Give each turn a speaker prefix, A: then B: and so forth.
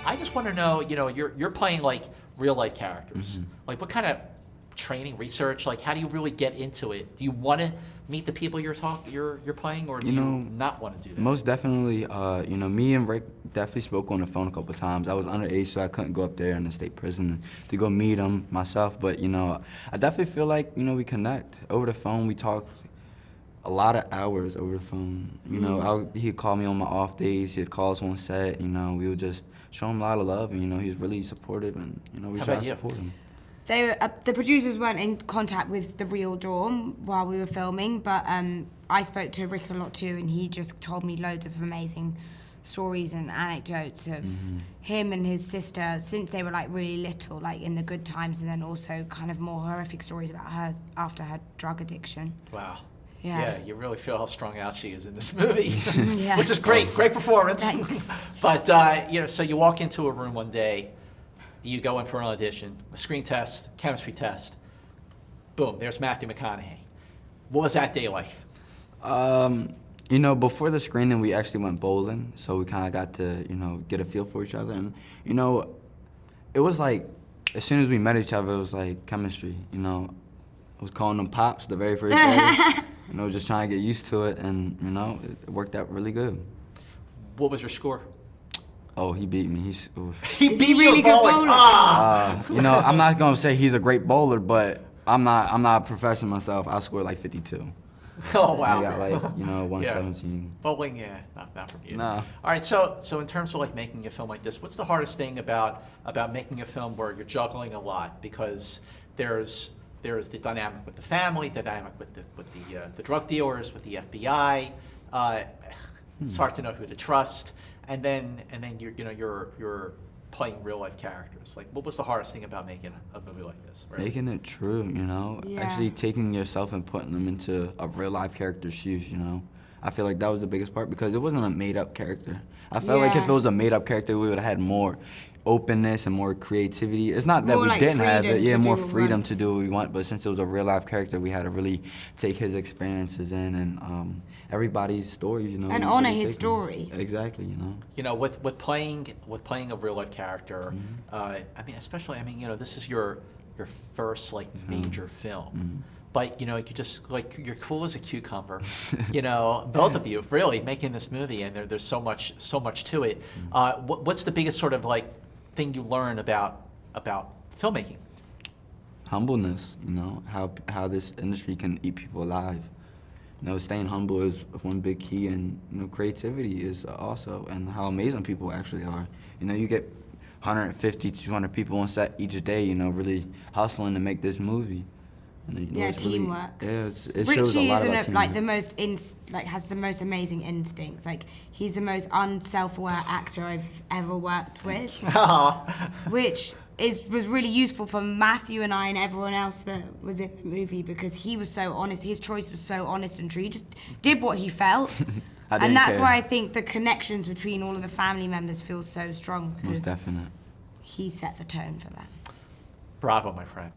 A: I just want to know, you're playing like real life characters. Like what kind of training, research, like how do you really get into it? Do you want to meet the people you're playing, or do you not want to do that?
B: Most definitely, me and Rick definitely spoke on the phone a couple of times. I was underage, so I couldn't go up there in the state prison to go meet him myself, but I definitely feel like, we connect. Over the phone, we talked a lot of hours over the phone. He'd call me on my off days, he'd call us on set, we would just show him a lot of love, and, he was really supportive, and, we try to support him.
C: The producers weren't in contact with the real Dawn while we were filming, but I spoke to Rick a lot too, and he just told me loads of amazing stories and anecdotes of him and his sister since they were like really little, like in the good times, and then also kind of more horrific stories about her after her drug addiction.
A: Wow.
C: Yeah,
A: you really feel how strung out she is in this movie,
C: Yeah.
A: which is great performance.
C: Thanks.
A: But so you walk into a room one day, you go in for an audition, a screen test, chemistry test. Boom, there's Matthew McConaughey. What was that day like?
B: Before the screening, we actually went bowling, so we kind of got to, get a feel for each other. And, it was like, as soon as we met each other, it was like chemistry, I was calling them Pops the very first day, just trying to get used to it, and, it worked out really good.
A: What was your score?
B: Oh, he beat me.
A: He beat you
C: really
A: at
C: good
A: bowling.
C: bowler?
B: I'm not gonna say he's a great bowler, but I'm not a professional myself. I scored like 52.
A: Oh wow.
B: I got like 117.
A: Bowling, not for you.
B: No.
A: All right, so in terms of like making a film like this, what's the hardest thing about making a film where you're juggling a lot? Because there's the dynamic with the family, the dynamic with the drug dealers, with the FBI. It's hard to know who to trust. And then you're playing real life characters. Like, what was the hardest thing about making a movie like this? Right?
B: Making it true,
C: Yeah.
B: Actually taking yourself and putting them into a real life character's shoes, I feel like that was the biggest part because it wasn't a made up character. I felt like if it was a made up character, we would have had more openness and more creativity. It's not that
C: More
B: we
C: like
B: didn't have
C: freedom
B: it,
C: to
B: more
C: do what we
B: freedom
C: want.
B: to do what we want, but since it was a real life character, we had to really take his experiences in and everybody's stories,
C: And
B: we
C: honor
B: really
C: his
B: take them.
C: story.
B: Exactly,
A: With playing a real life character, especially this is your first like major film. But you just like you're cool as a cucumber, both of you really making this movie, and there's so much to it. What's the biggest sort of like thing you learn about filmmaking?
B: Humbleness, how this industry can eat people alive. Staying humble is one big key, and creativity is also, and how amazing people actually are. You get 150, 200 people on set each day, really hustling to make this movie. And, it's
C: teamwork.
B: Really, it
C: Richie
B: shows a lot about
C: is
B: teamwork.
C: like the most has the most amazing instincts. Like he's the most unself-aware actor I've ever worked with, which was really useful for Matthew and I and everyone else that was in the movie because he was so honest. His choice was so honest and true. He just did what he felt. And that's why I think the connections between all of the family members feel so strong.
B: Most definite.
C: He set the tone for that.
A: Bravo, my friend.